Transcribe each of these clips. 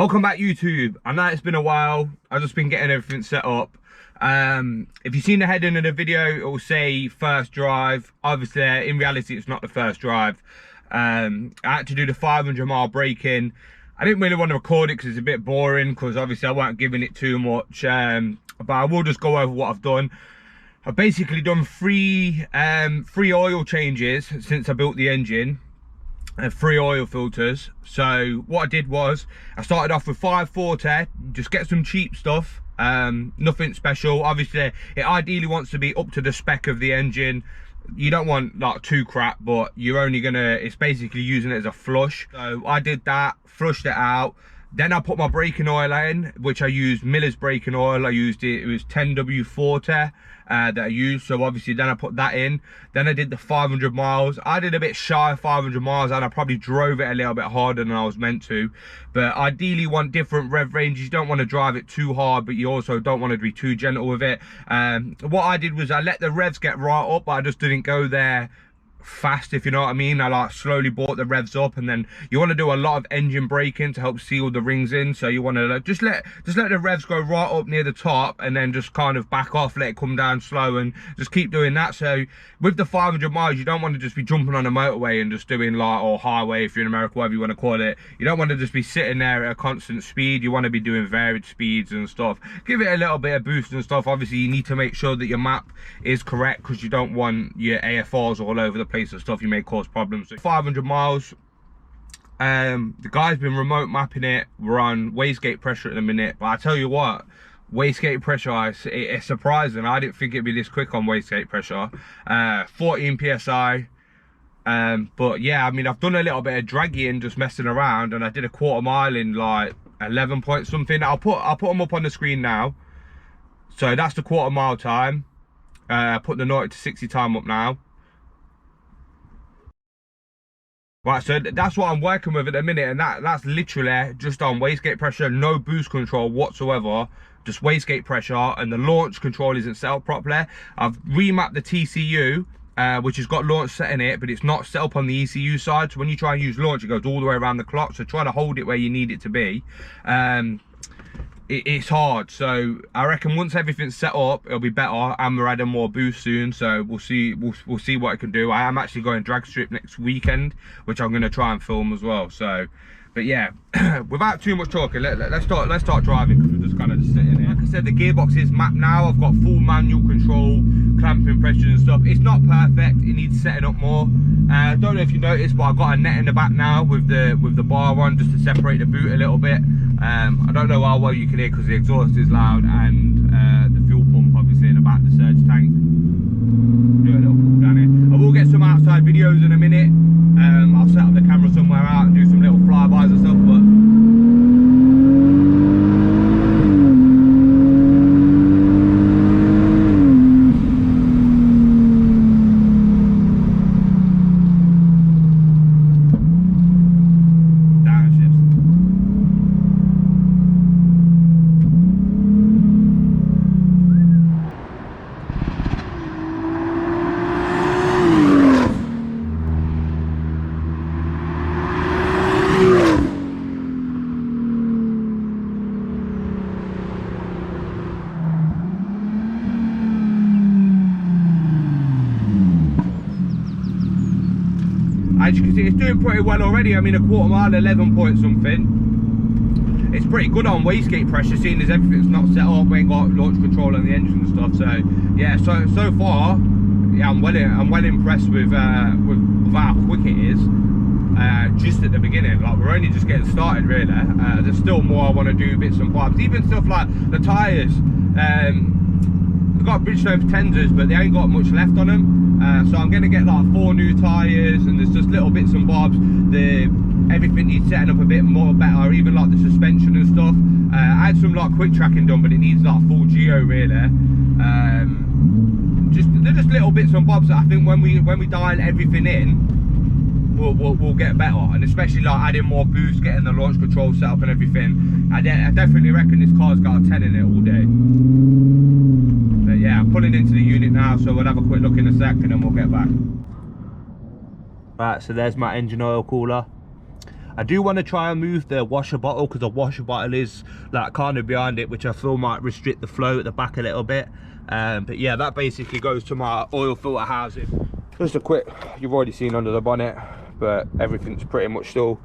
Welcome back, YouTube. I know it's been a while. I've just been getting everything set up. If you've seen the heading of the video, it will say first drive. Obviously, in reality, it's not the first drive. I had to do the 500-mile break-in. I didn't really want to record it because it's a bit boring, because obviously I weren't giving it too much. But I will just go over what I've done. I've basically done three oil changes since I built the engine. And 3 oil filters. So what I did was I started off with 540, just get some cheap stuff, nothing special. Obviously it ideally wants to be up to the spec of the engine. You don't want like too crap, but you're only gonna, it's basically using it as a flush. So I did that, flushed it out. Then I put my braking oil in, which I used Miller's braking oil. I used it was 10W40 that I used. So obviously then I put that in. Then I did the 500 miles. I did a bit shy of 500 miles and I probably drove it a little bit harder than I was meant to. But ideally you want different rev ranges. You don't want to drive it too hard, but you also don't want to be too gentle with it. What I did was I let the revs get right up, but I just didn't go there fast, if you know what I mean. I like slowly brought the revs up, and then you want to do a lot of engine braking to help seal the rings in. So you want to just let the revs go right up near the top, and then just kind of back off, let it come down slow, and just keep doing that. So with the 500 miles, you don't want to just be jumping on a motorway and just doing like, or highway if you're in America, whatever you want to call it. You don't want to just be sitting there at a constant speed. You want to be doing varied speeds and stuff. Give it a little bit of boost and stuff. Obviously you need to make sure that your map is correct, because you don't want your AFRs all over the place and stuff. You may cause problems. 500 miles, the guy's been remote mapping it. We're on wastegate pressure at the minute, but I tell you what, wastegate pressure, it's surprising. I didn't think it'd be this quick on wastegate pressure. 14 psi. But yeah, I mean, I've done a little bit of dragging, just messing around, and I did a quarter mile in like 11 point something. I'll put them up on the screen now. So that's the quarter mile time. Put the 0 to 60 time up now. Right, so that's what I'm working with at the minute, and that's literally just on wastegate pressure, no boost control whatsoever, just wastegate pressure, and the launch control isn't set up properly. I've remapped the TCU, which has got launch set in it, but it's not set up on the ECU side, so when you try and use launch, it goes all the way around the clock, so try to hold it where you need it to be. It's hard, so I reckon once everything's set up, it'll be better, and we're adding more boost soon, so we'll see what I can do. I am actually going drag strip next weekend, which I'm going to try and film as well. So but yeah, without too much talking, let's start driving, because we're just kind of just sitting here. Like I said, the gearbox is mapped now. I've got full manual control, clamping pressure and stuff. It's not perfect, it needs setting up more. I don't know if you noticed, but I've got a net in the back now with the bar on, just to separate the boot a little bit. I don't know how well you can hear because the exhaust is loud, and the fuel pump obviously in the back, the surge tank. Do a little pull down here. I will get some outside videos in a minute. I'll set up the camera somewhere out and do some little flybys and stuff, but as you can see, it's doing pretty well already. I mean, a quarter mile, 11 point something. It's pretty good on wastegate pressure, seeing as everything's not set up. We ain't got launch control on the engine and stuff. So yeah, so far, yeah, I'm well impressed with how quick it is. Just at the beginning, like we're only just getting started really. There's still more I want to do, bits and bobs, even stuff like the tyres. I've got Bridgestone Tenders, but they ain't got much left on them. So I'm going to get like 4 new tyres, and there's just little bits and bobs. Everything needs setting up a bit more better, even like the suspension and stuff. I had some like quick tracking done, but it needs like full geo really. They're just little bits and bobs that I think when we dial everything in, we'll get better, and especially like adding more boost, getting the launch control set up and everything. I definitely reckon this car's got a 10 in it all day. But yeah, I'm pulling into the unit now, so we'll have a quick look in a sec and then we'll get back. Right, so there's my engine oil cooler. I do want to try and move the washer bottle, because the washer bottle is like kind of behind it, which I feel might restrict the flow at the back a little bit. But yeah, that basically goes to my oil filter housing. Just a quick, you've already seen under the bonnet, but everything's pretty much still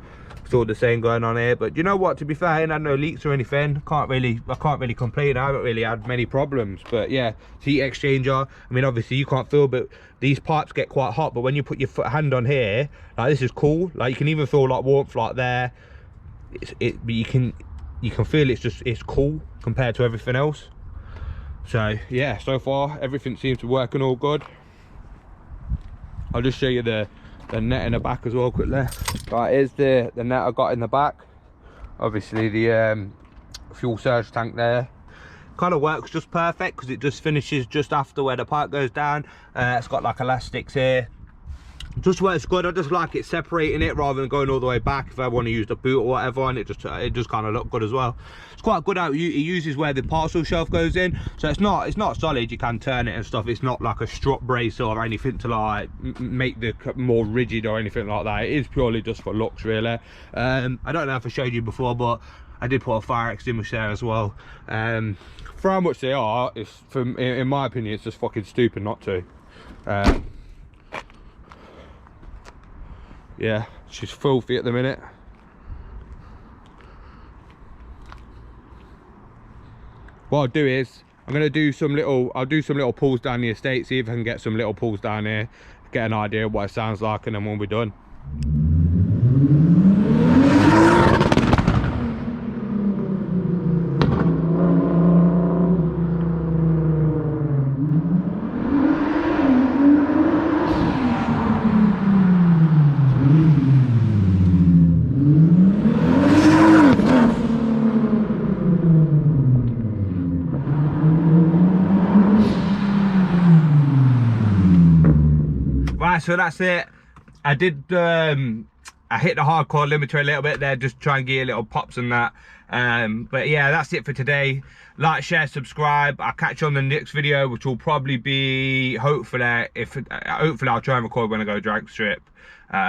the same going on here. But you know what, to be fair, I ain't had no leaks or anything. I can't really complain. I haven't really had many problems. But yeah, heat exchanger, I mean, obviously you can't feel, but these pipes get quite hot. But when you put your hand on here, like, this is cool. Like, you can even feel like warmth like there. But you can feel it's cool compared to everything else. So yeah, so far everything seems to be working all good. I'll just show you the net in the back as well quickly. Right, here's the net I got in the back. Obviously the fuel surge tank there kind of works just perfect, because it just finishes just after where the pipe goes down. It's got like elastics here. Just works good. I just like it separating it rather than going all the way back if I want to use the boot or whatever, and it just kind of look good as well. It's quite good how it uses where the parcel shelf goes in, so it's not solid. You can turn it and stuff. It's not like a strut brace or anything to like make the more rigid or anything like that. It is purely just for looks, really. I don't know if I showed you before, but I did put a fire extinguisher there as well. For how much they are, in my opinion, it's just fucking stupid not to. Yeah, she's filthy at the minute. What I'll do is I'll do some little pulls down the estate, see if I can get some little pulls down here, get an idea of what it sounds like, and then we'll be done. Right, so that's it. I did I hit the hardcore limiter a little bit there, just try and get a little pops and that. But yeah, that's it for today. Like, share, subscribe. I'll catch you on the next video, which will probably be hopefully I'll try and record when I go drag strip.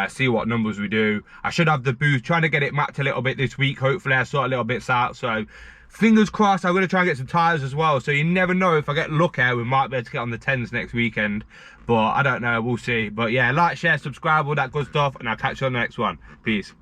See what numbers we do. I should have the booth, trying to get it mapped a little bit this week. Hopefully I sort a little bits out, so fingers crossed. I'm going to try and get some tyres as well, so you never know, if I get lucky we might be able to get on the 10s next weekend, but I don't know, we'll see. But yeah, like, share, subscribe, all that good stuff, and I'll catch you on the next one. Peace.